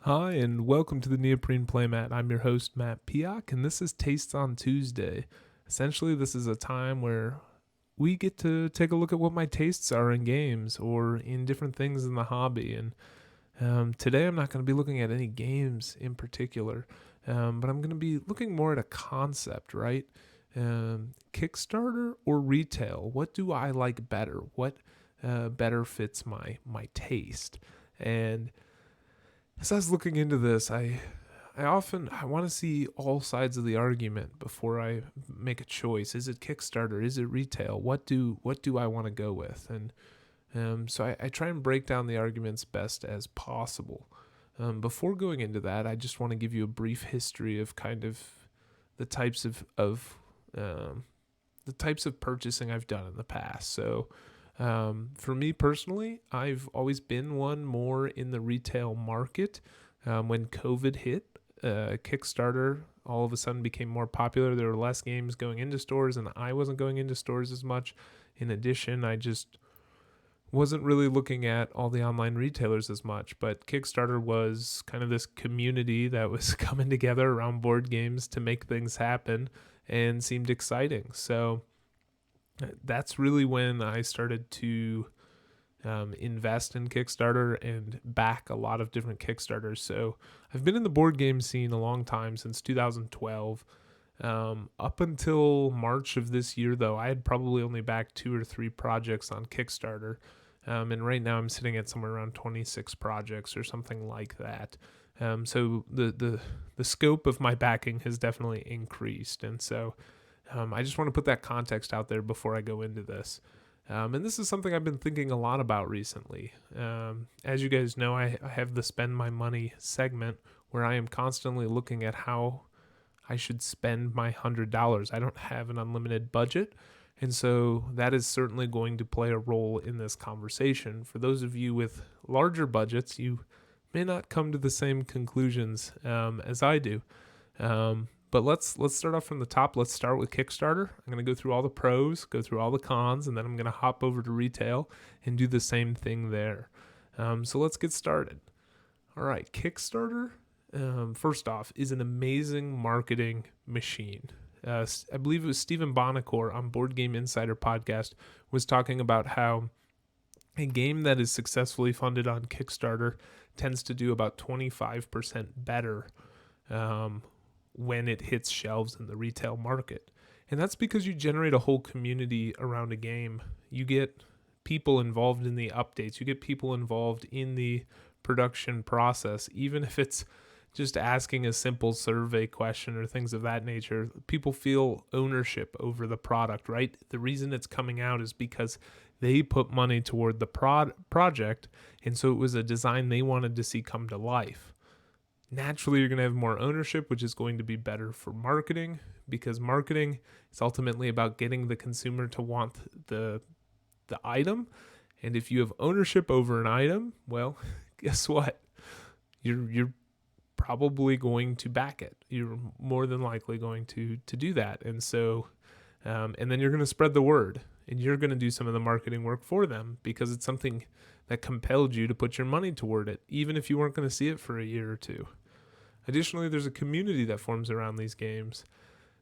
Hi, and welcome to the Neoprene Playmat. I'm your host, Matt Piak, and this is Tastes on Tuesday. Essentially, this is a time where we get to take a look at what my tastes are in games or in different things in the hobby. And today I'm not going to be looking at any games in particular, but I'm going to be looking more at a concept, right? Kickstarter or retail? What do I like better? What better fits my taste? And as I was looking into this, I want to see all sides of the argument before I make a choice. Is it Kickstarter? Is it retail? What do I want to go with? And so I try and break down the arguments best as possible. Before going into that, I just want to give you a brief history of kind of the types of purchasing I've done in the past. So for me personally, I've always been one more in the retail market. When COVID hit, Kickstarter all of a sudden became more popular. There were less games going into stores, and I wasn't going into stores as much. In addition, I just wasn't really looking at all the online retailers as much. But Kickstarter was kind of this community that was coming together around board games to make things happen and seemed exciting. So that's really when I started to invest in Kickstarter and back a lot of different Kickstarters. So I've been in the board game scene a long time, since 2012. Up until March of this year, though, I had probably only backed 2 or 3 projects on Kickstarter. And right now I'm sitting at somewhere around 26 projects or something like that. So the scope of my backing has definitely increased. And so I just want to put that context out there before I go into this. And this is something I've been thinking a lot about recently. As you guys know, I have the Spend My Money segment where I am constantly looking at how I should spend my $100. I don't have an unlimited budget, and so that is certainly going to play a role in this conversation. For those of you with larger budgets, you may not come to the same conclusions as I do. But let's start off from the top. Let's start with Kickstarter. I'm going to go through all the pros, go through all the cons, and then I'm going to hop over to retail and do the same thing there. So let's get started. All right, Kickstarter, first off, is an amazing marketing machine. I believe it was Stephen Bonacore on Board Game Insider podcast was talking about how a game that is successfully funded on Kickstarter tends to do about 25% better when it hits shelves in the retail market. And that's because you generate a whole community around a game. You get people involved in the updates. You get people involved in the production process. Even if it's just asking a simple survey question or things of that nature, people feel ownership over the product, right? The reason it's coming out is because they put money toward the project, and so it was a design they wanted to see come to life. Naturally, you're going to have more ownership, which is going to be better for marketing, because marketing is ultimately about getting the consumer to want the item. And if you have ownership over an item, well, guess what? You're probably going to back it. You're more than likely going to do that. And so, and then you're going to spread the word, and you're going to do some of the marketing work for them because it's something that compelled you to put your money toward it, even if you weren't going to see it for a year or two. Additionally, there's a community that forms around these games.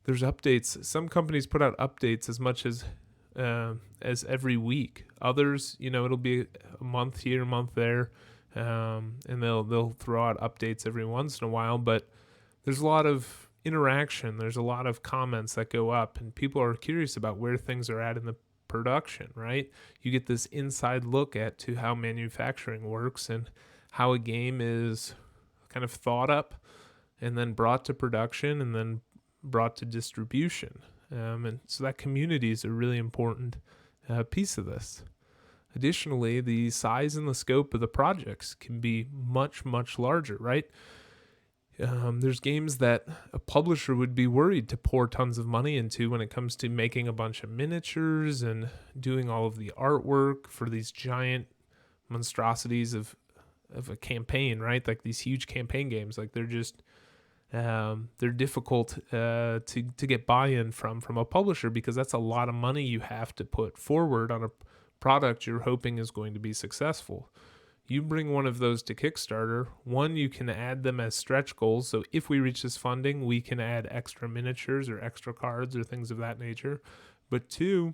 There's updates. Some companies put out updates as much as every week. Others, it'll be a month here, a month there, and they'll throw out updates every once in a while. But there's a lot of interaction. There's a lot of comments that go up, and people are curious about where things are at in the production, right? You get this inside look to how manufacturing works and how a game is kind of thought up and then brought to production and then brought to distribution. And so that community is a really important piece of this. Additionally, the size and the scope of the projects can be much, much larger, right? There's games that a publisher would be worried to pour tons of money into when it comes to making a bunch of miniatures and doing all of the artwork for these giant monstrosities of a campaign, right? Like these huge campaign games, like they're just they're difficult to get buy-in from a publisher, because that's a lot of money you have to put forward on a product you're hoping is going to be successful. You bring one of those to Kickstarter. One, you can add them as stretch goals. So if we reach this funding, we can add extra miniatures or extra cards or things of that nature. But two,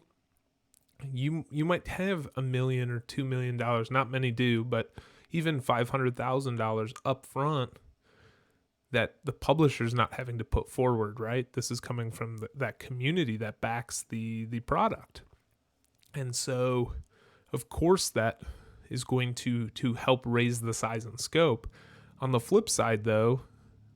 you might have $1 million or $2 million. Not many do, but even $500,000 up front that the publisher's not having to put forward, right? This is coming from that community that backs the product. And so, of course, that is going to help raise the size and scope. On the flip side, though,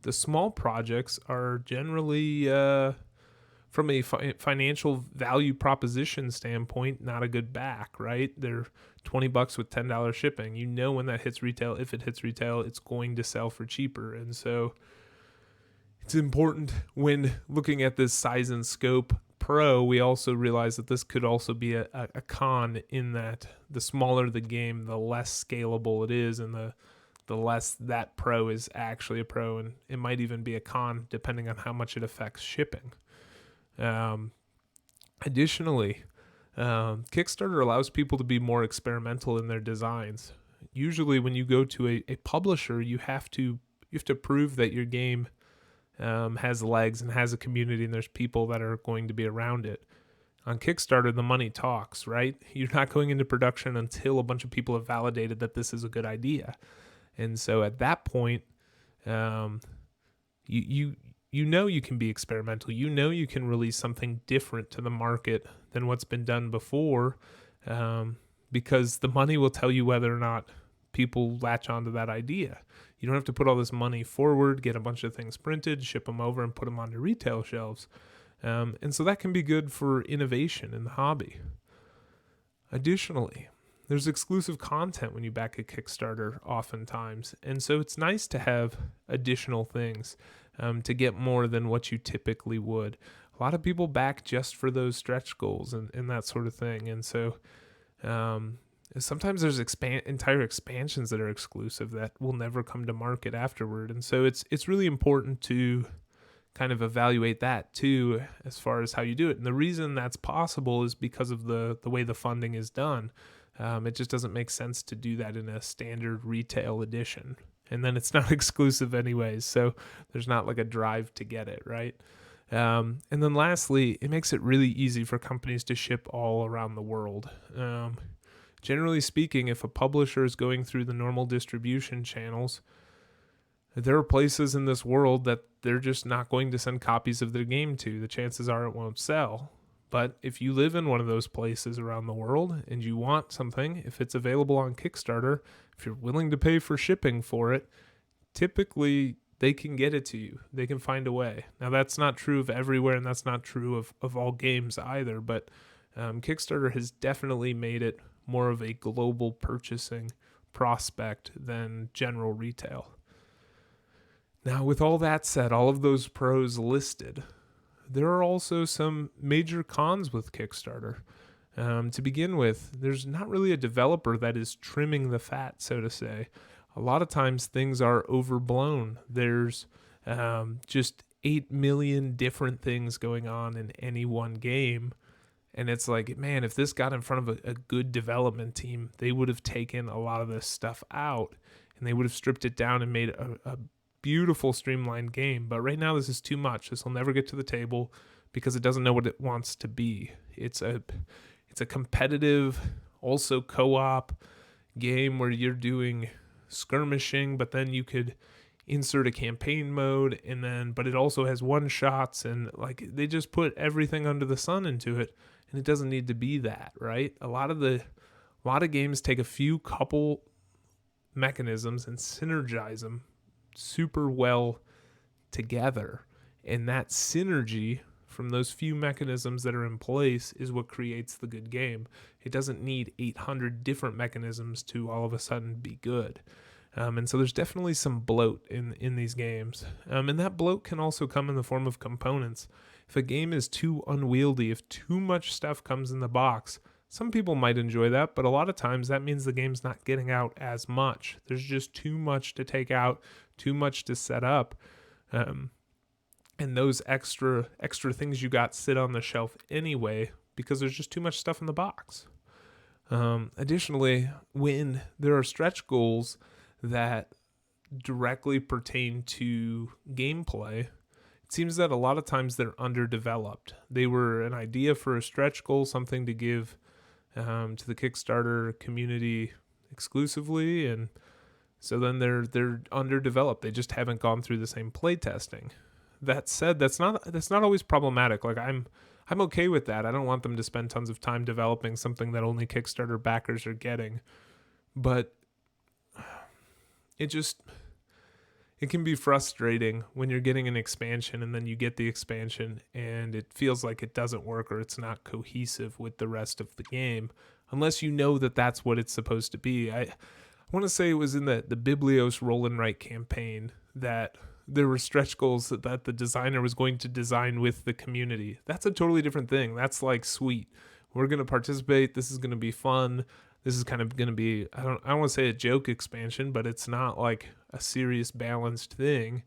the small projects are generally, from a financial value proposition standpoint, not a good back, right? They're $20 with $10 shipping. You know when that hits retail, if it hits retail, it's going to sell for cheaper. And so it's important when looking at this size and scope pro, we also realize that this could also be a con, in that the smaller the game, the less scalable it is, and the less that pro is actually a pro, and it might even be a con depending on how much it affects shipping. Additionally, Kickstarter allows people to be more experimental in their designs. Usually when you go to a publisher, you have to prove that your game has legs and has a community, and there's people that are going to be around it. On Kickstarter, the money talks, right? You're not going into production until a bunch of people have validated that this is a good idea. And so at that point, you know you can be experimental. You know you can release something different to the market than what's been done before, because the money will tell you whether or not people latch onto that idea. You don't have to put all this money forward, get a bunch of things printed, ship them over, and put them onto retail shelves. And so that can be good for innovation in the hobby. Additionally, there's exclusive content when you back a Kickstarter oftentimes. And so it's nice to have additional things to get more than what you typically would. A lot of people back just for those stretch goals and that sort of thing. And so sometimes there's entire expansions that are exclusive that will never come to market afterward. And so it's really important to kind of evaluate that too, as far as how you do it. And the reason that's possible is because of the way the funding is done. It just doesn't make sense to do that in a standard retail edition. And then it's not exclusive anyways, so there's not like a drive to get it, right? And then lastly, it makes it really easy for companies to ship all around the world. Generally speaking, if a publisher is going through the normal distribution channels, there are places in this world that they're just not going to send copies of their game to. The chances are it won't sell. But if you live in one of those places around the world and you want something, if it's available on Kickstarter, if you're willing to pay for shipping for it, typically they can get it to you. They can find a way. Now, that's not true of everywhere, and that's not true of all games either, but Kickstarter has definitely made it more of a global purchasing prospect than general retail. Now, with all that said, all of those pros listed, there are also some major cons with Kickstarter. To begin with, there's not really a developer that is trimming the fat, so to say. A lot of times things are overblown. There's just 8 million different things going on in any one game. And it's like, man, if this got in front of a good development team, they would have taken a lot of this stuff out and they would have stripped it down and made a beautiful streamlined game. But right now this is too much. This will never get to the table because it doesn't know what it wants to be. It's a competitive, also co-op game where you're doing skirmishing, but then you could insert a campaign mode, but it also has one shots, and like they just put everything under the sun into it, and it doesn't need to be that, right? A lot of games take a few couple mechanisms and synergize them super well together, and that synergy from those few mechanisms that are in place is what creates the good game. It doesn't need 800 different mechanisms to all of a sudden be good. And so there's definitely some bloat in these games. And that bloat can also come in the form of components. If a game is too unwieldy, if too much stuff comes in the box, some people might enjoy that, but a lot of times that means the game's not getting out as much. There's just too much to take out, too much to set up. And those extra things you got sit on the shelf anyway because there's just too much stuff in the box. Additionally, when there are stretch goals that directly pertain to gameplay, it seems that a lot of times they're underdeveloped. They were an idea for a stretch goal, something to give to the Kickstarter community exclusively, and so then they're underdeveloped. They just haven't gone through the same play testing. That said, that's not always problematic. Like I'm okay with that. I don't want them to spend tons of time developing something that only Kickstarter backers are getting. But it just it can be frustrating when you're getting an expansion and then you get the expansion and it feels like it doesn't work or it's not cohesive with the rest of the game unless you know that that's what it's supposed to be. I want to say it was in the Biblios Roll and Write campaign that there were stretch goals that the designer was going to design with the community. That's a totally different thing. That's like, sweet, we're going to participate. This is going to be fun. This is kind of going to be, I don't want to say a joke expansion, but it's not like a serious balanced thing.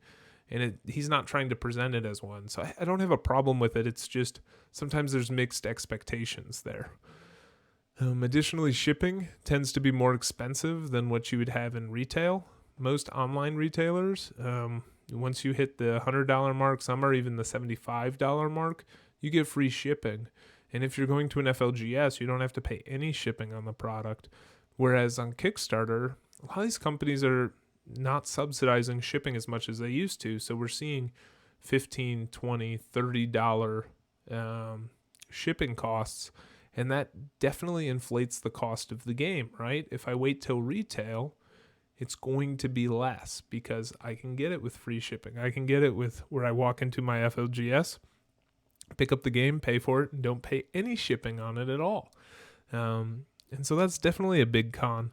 And he's not trying to present it as one. So I don't have a problem with it. It's just sometimes there's mixed expectations there. Additionally, shipping tends to be more expensive than what you would have in retail. Most online retailers, once you hit the $100 mark, some are even the $75 mark, you get free shipping. And if you're going to an FLGS, you don't have to pay any shipping on the product. Whereas on Kickstarter, a lot of these companies are not subsidizing shipping as much as they used to. So we're seeing $15, $20, $30 shipping costs. And that definitely inflates the cost of the game, right? If I wait till retail, it's going to be less because I can get it with free shipping. I can get it with where I walk into my FLGS, pick up the game, pay for it, and don't pay any shipping on it at all. And so that's definitely a big con.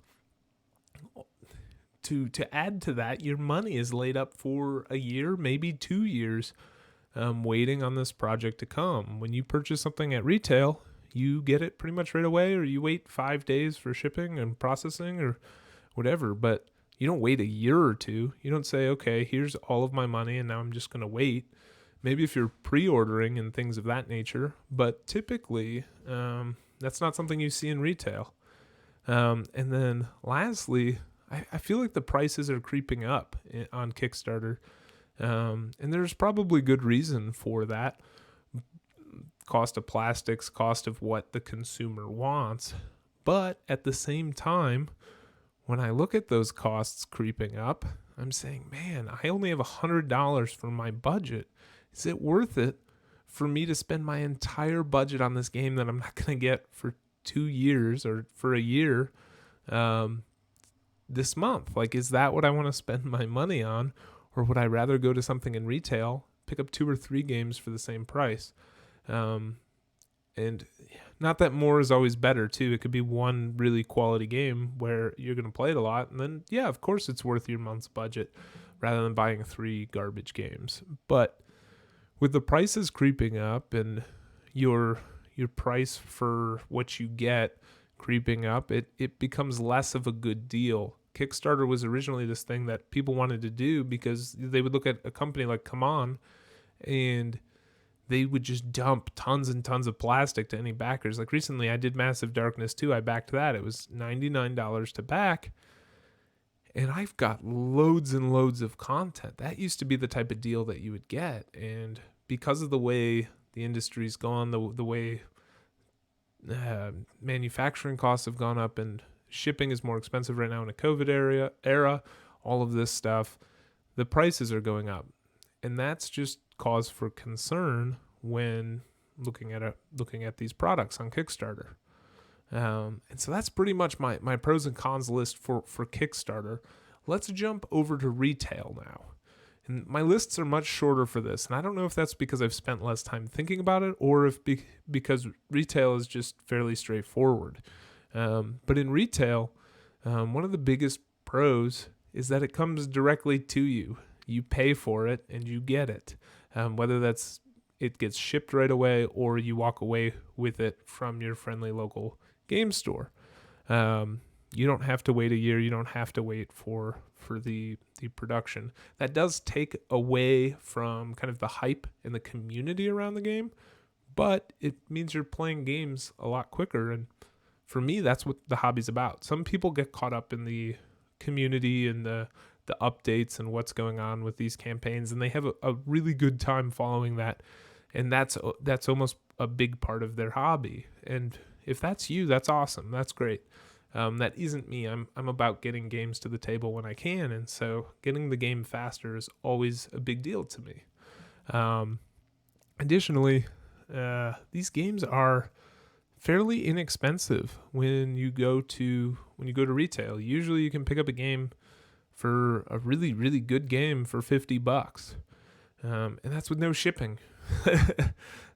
To add to that, your money is laid up for a year, maybe 2 years, waiting on this project to come. When you purchase something at retail, you get it pretty much right away, or you wait 5 days for shipping and processing or whatever, but you don't wait a year or two. You don't say, okay, here's all of my money and now I'm just going to wait. Maybe if you're pre-ordering and things of that nature, but typically that's not something you see in retail. And then lastly, I feel like the prices are creeping up on Kickstarter, and there's probably good reason for that. Cost of plastics, cost of what the consumer wants. But at the same time, when I look at those costs creeping up, I'm saying, man, I only have $100 for my budget. Is it worth it for me to spend my entire budget on this game that I'm not going to get for 2 years or for a year this month? Like, is that what I want to spend my money on? Or would I rather go to something in retail, pick up 2 or 3 games for the same price? And not that more is always better too. It could be one really quality game where you're going to play it a lot. And then, yeah, of course it's worth your month's budget rather than buying 3 garbage games. But with the prices creeping up and your price for what you get creeping up, it becomes less of a good deal. Kickstarter was originally this thing that people wanted to do because they would look at a company like Come On and they would just dump tons and tons of plastic to any backers. Like recently I did Massive Darkness 2. I backed that. It was $99 to back. And I've got loads and loads of content. That used to be the type of deal that you would get. And because of the way the industry's gone, the way manufacturing costs have gone up and shipping is more expensive right now in a COVID era, all of this stuff, the prices are going up. And that's just cause for concern when looking at these products on Kickstarter. And so that's pretty much my pros and cons list for Kickstarter. Let's jump over to retail now. And my lists are much shorter for this. And I don't know if that's because I've spent less time thinking about it or if because retail is just fairly straightforward. But in retail, one of the biggest pros is that it comes directly to you. You pay for it and you get it. Whether that's it gets shipped right away or you walk away with it from your friendly local game store. You don't have to wait a year. You don't have to wait for the production. That does take away from kind of the hype and the community around the game, but it means you're playing games a lot quicker. And for me, that's what the hobby's about. Some people get caught up in the community and the updates and what's going on with these campaigns, and they have a really good time following that, and that's almost a big part of their hobby. And if that's you, that's awesome. That's great. That isn't me. I'm about getting games to the table when I can, and so getting the game faster is always a big deal to me. Additionally, these games are fairly inexpensive when you go to retail. Usually, you can pick up a game for a really, really good game for $50, and that's with no shipping.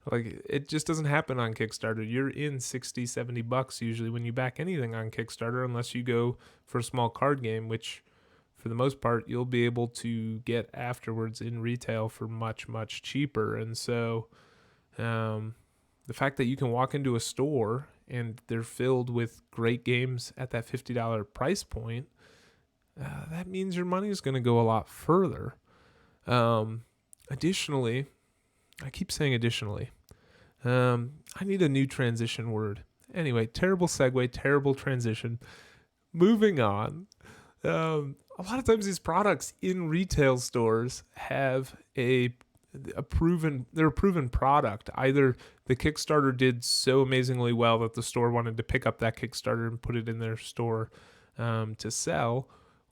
Like, it just doesn't happen on Kickstarter. You're in $60-$70 usually when you back anything on Kickstarter, unless you go for a small card game, which for the most part you'll be able to get afterwards in retail for much, much cheaper. And so the fact that you can walk into a store and they're filled with great games at that $50 price point, that means your money is going to go a lot further. Additionally, I keep saying additionally. I need a new transition word. Anyway, terrible segue, terrible transition. Moving on. A lot of times these products in retail stores have a proven product. Either the Kickstarter did so amazingly well that the store wanted to pick up that Kickstarter and put it in their store to sell,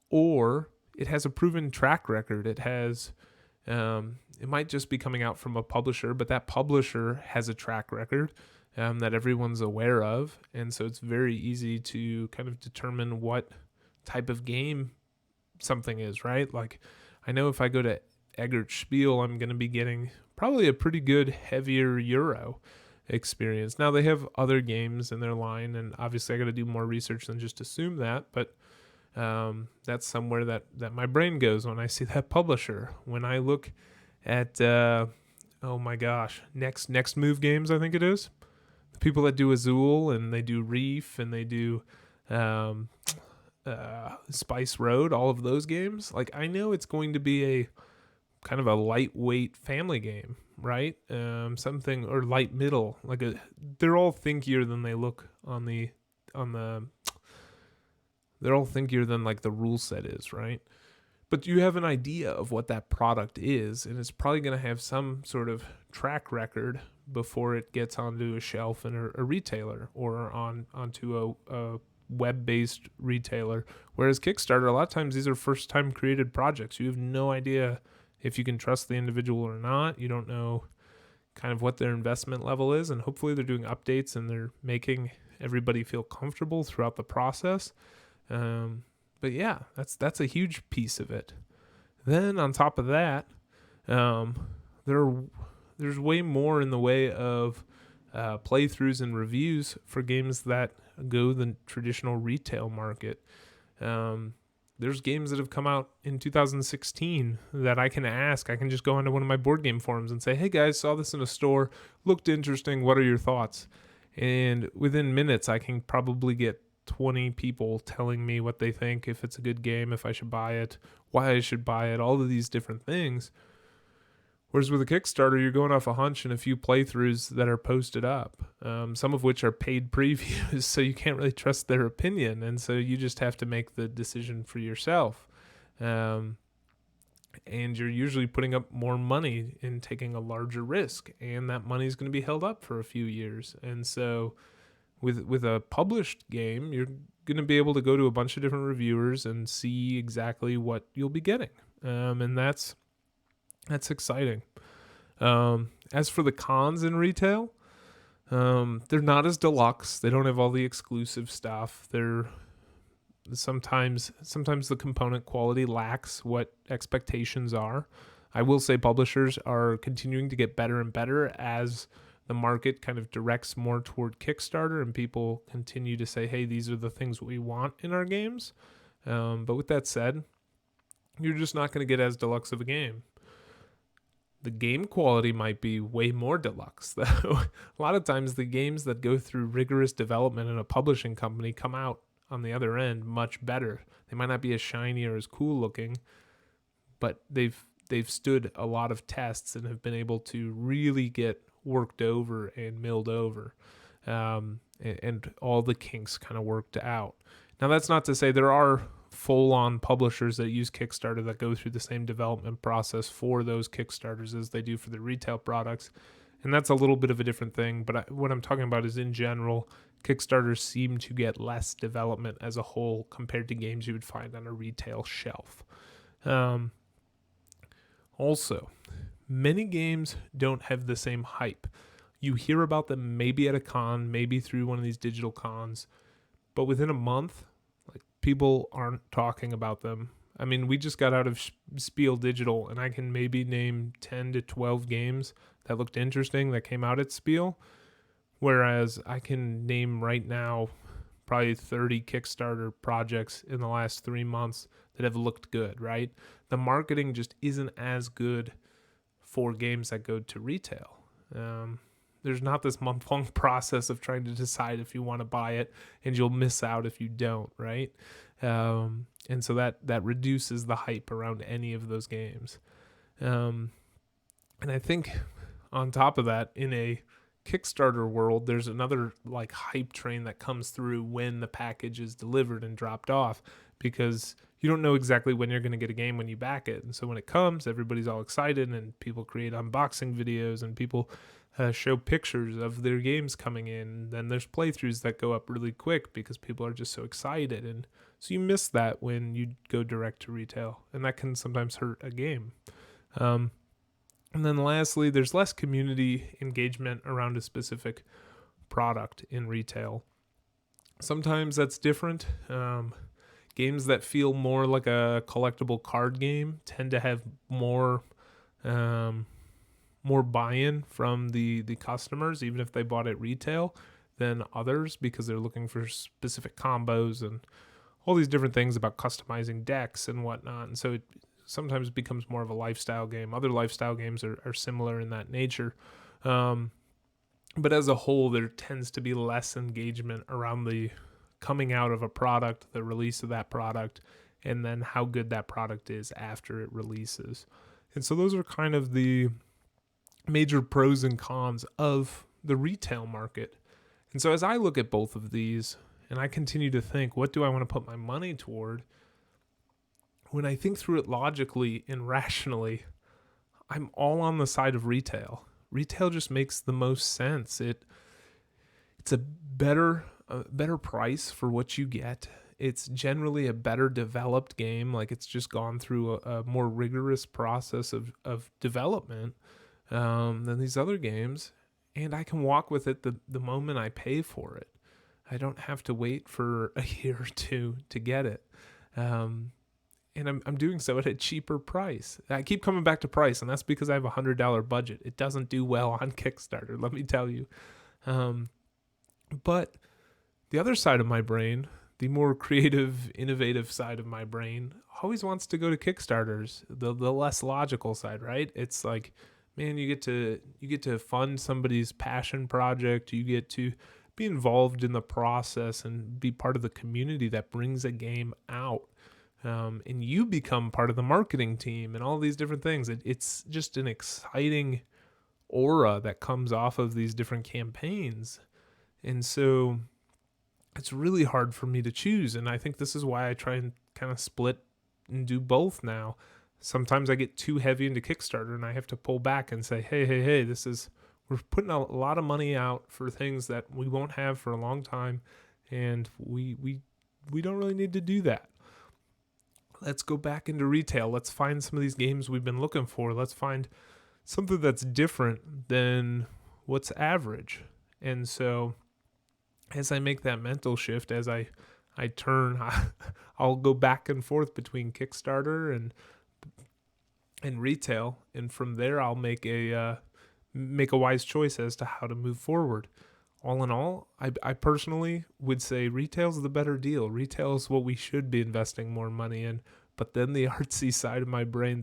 or it has a proven track record. It has it might just be coming out from a publisher, but that publisher has a track record that everyone's aware of. And so it's very easy to kind of determine what type of game something is, right? Like, I know if I go to Eggert Spiel, I'm going to be getting probably a pretty good, heavier Euro experience. Now, they have other games in their line, and obviously I got to do more research than just assume that, but that's somewhere that my brain goes when I see that publisher. When I look at oh my gosh, next move games, I think it is, the people that do Azul and they do Reef and they do Spice Road, all of those games, like, I know it's going to be a kind of a lightweight family game, right? Something, or light middle, like they're all thinkier than they look on the they're all thinkier than like the rule set is, right? But you have an idea of what that product is, and it's probably going to have some sort of track record before it gets onto a shelf in a retailer or onto a web-based retailer. Whereas Kickstarter, a lot of times these are first-time created projects. You have no idea if you can trust the individual or not. You don't know kind of what their investment level is, and hopefully they're doing updates and they're making everybody feel comfortable throughout the process. But yeah, that's a huge piece of it. Then on top of that, there's way more in the way of playthroughs and reviews for games that go the traditional retail market. There's games that have come out in 2016 that I can just go onto one of my board game forums and say, hey guys, saw this in a store, looked interesting, what are your thoughts? And within minutes, I can probably get 20 people telling me what they think, if it's a good game, if I should buy it, why I should buy it, all of these different things. Whereas with a Kickstarter, you're going off a hunch and a few playthroughs that are posted up, some of which are paid previews, so you can't really trust their opinion, and so you just have to make the decision for yourself. And you're usually putting up more money and taking a larger risk, and that money is going to be held up for a few years. And so with a published game, you're going to be able to go to a bunch of different reviewers and see exactly what you'll be getting. And that's exciting. As for the cons in retail, they're not as deluxe. They don't have all the exclusive stuff. They're sometimes the component quality lacks what expectations are. I will say publishers are continuing to get better and better as the market kind of directs more toward Kickstarter and people continue to say, hey, these are the things we want in our games. But with that said, you're just not going to get as deluxe of a game. The game quality might be way more deluxe, though. A lot of times the games that go through rigorous development in a publishing company come out on the other end much better. They might not be as shiny or as cool looking, but they've stood a lot of tests and have been able to really get worked over and milled over. and all the kinks kind of worked out. Now, that's not to say there are full-on publishers that use Kickstarter that go through the same development process for those Kickstarters as they do for the retail products, and that's a little bit of a different thing. But what I'm talking about is, in general, Kickstarters seem to get less development as a whole compared to games you would find on a retail shelf. Also, many games don't have the same hype. You hear about them maybe at a con, maybe through one of these digital cons, but within a month, like, people aren't talking about them. I mean, we just got out of Spiel Digital, and I can maybe name 10 to 12 games that looked interesting that came out at Spiel, whereas I can name right now probably 30 Kickstarter projects in the last 3 months that have looked good, right? The marketing just isn't as good for games that go to retail. There's not this month-long process of trying to decide if you want to buy it, and you'll miss out if you don't, right? And so that reduces the hype around any of those games. And I think on top of that, in a Kickstarter world, there's another like hype train that comes through when the package is delivered and dropped off, because you don't know exactly when you're going to get a game when you back it. And so when it comes, everybody's all excited, and people create unboxing videos, and people show pictures of their games coming in. Then there's playthroughs that go up really quick because people are just so excited. And so you miss that when you go direct to retail, and that can sometimes hurt a game. And then lastly, there's less community engagement around a specific product in retail. Sometimes that's different. Games that feel more like a collectible card game tend to have more buy-in from the customers, even if they bought at retail, than others, because they're looking for specific combos and all these different things about customizing decks and whatnot. And so it sometimes becomes more of a lifestyle game. Other lifestyle games are similar in that nature. But as a whole, there tends to be less engagement around the coming out of a product, the release of that product, and then how good that product is after it releases. And so those are kind of the major pros and cons of the retail market. And so as I look at both of these, and I continue to think, what do I want to put my money toward? When I think through it logically and rationally, I'm all on the side of retail. Retail just makes the most sense. It's a better price for what you get. It's generally a better developed game. Like, it's just gone through a more rigorous process of development than these other games. And I can walk with it the moment I pay for it. I don't have to wait for a year or two to get it. And I'm doing so at a cheaper price. I keep coming back to price, and that's because I have a $100 budget. It doesn't do well on Kickstarter, let me tell you. But the other side of my brain, the more creative, innovative side of my brain, always wants to go to Kickstarters, the less logical side, right? It's like, man, you get to fund somebody's passion project. You get to be involved in the process and be part of the community that brings a game out. And you become part of the marketing team and all these different things. It's just an exciting aura that comes off of these different campaigns. And so it's really hard for me to choose. And I think this is why I try and kind of split and do both now. Sometimes I get too heavy into Kickstarter and I have to pull back and say, hey, we're putting a lot of money out for things that we won't have for a long time. And we don't really need to do that. Let's go back into retail. Let's find some of these games we've been looking for. Let's find something that's different than what's average. And so as I make that mental shift, as I turn, I'll go back and forth between Kickstarter and retail. And from there, I'll make a wise choice as to how to move forward. All in all, I personally would say retail's the better deal. Retail is what we should be investing more money in. But then the artsy side of my brain,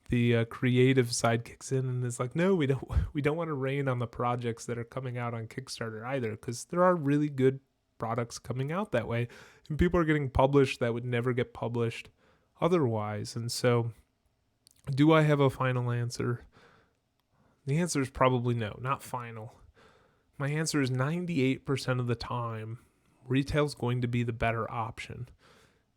the creative side kicks in and is like, no, we don't want to rain on the projects that are coming out on Kickstarter either, because there are really good products coming out that way, and people are getting published that would never get published otherwise. And so, do I have a final answer? The answer is probably no, not final. my answer is 98% of the time, retail's going to be the better option.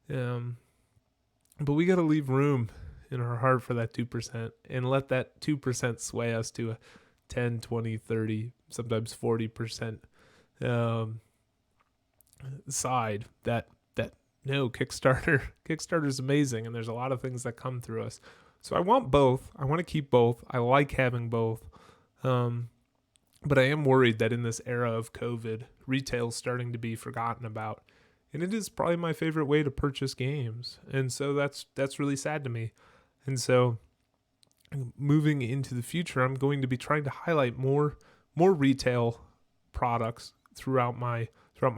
But we got to leave room in our heart for that 2% and let that 2% sway us to a 10, 20, 30, sometimes 40% side that no, Kickstarter is amazing, and there's a lot of things that come through us. So I want both. I want to keep both. I like having both. But I am worried that in this era of COVID, retail's starting to be forgotten about. And it is probably my favorite way to purchase games. And so that's really sad to me. And so moving into the future, I'm going to be trying to highlight more retail products throughout my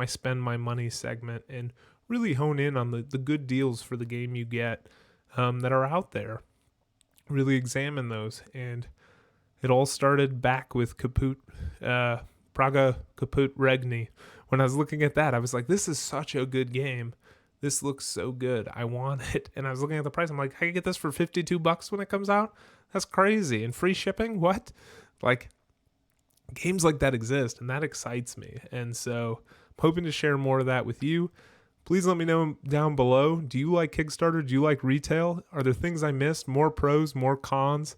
spend my money segment, and really hone in on the good deals for the game you get that are out there. Really examine those. And it all started back with Praga Kaput Regni. When I was looking at that, I was like, this is such a good game. This looks so good. I want it. And I was looking at the price. I'm like, I can get this for $52 when it comes out? That's crazy. And free shipping? What? Like, games like that exist, and that excites me. And so I'm hoping to share more of that with you. Please let me know down below. Do you like Kickstarter? Do you like retail? Are there things I missed? More pros, more cons?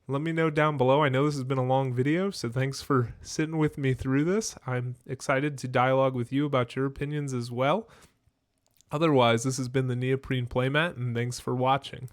Let me know down below. I know this has been a long video, so thanks for sitting with me through this. I'm excited to dialogue with you about your opinions as well. Otherwise, this has been the Neoprene Playmat, and thanks for watching.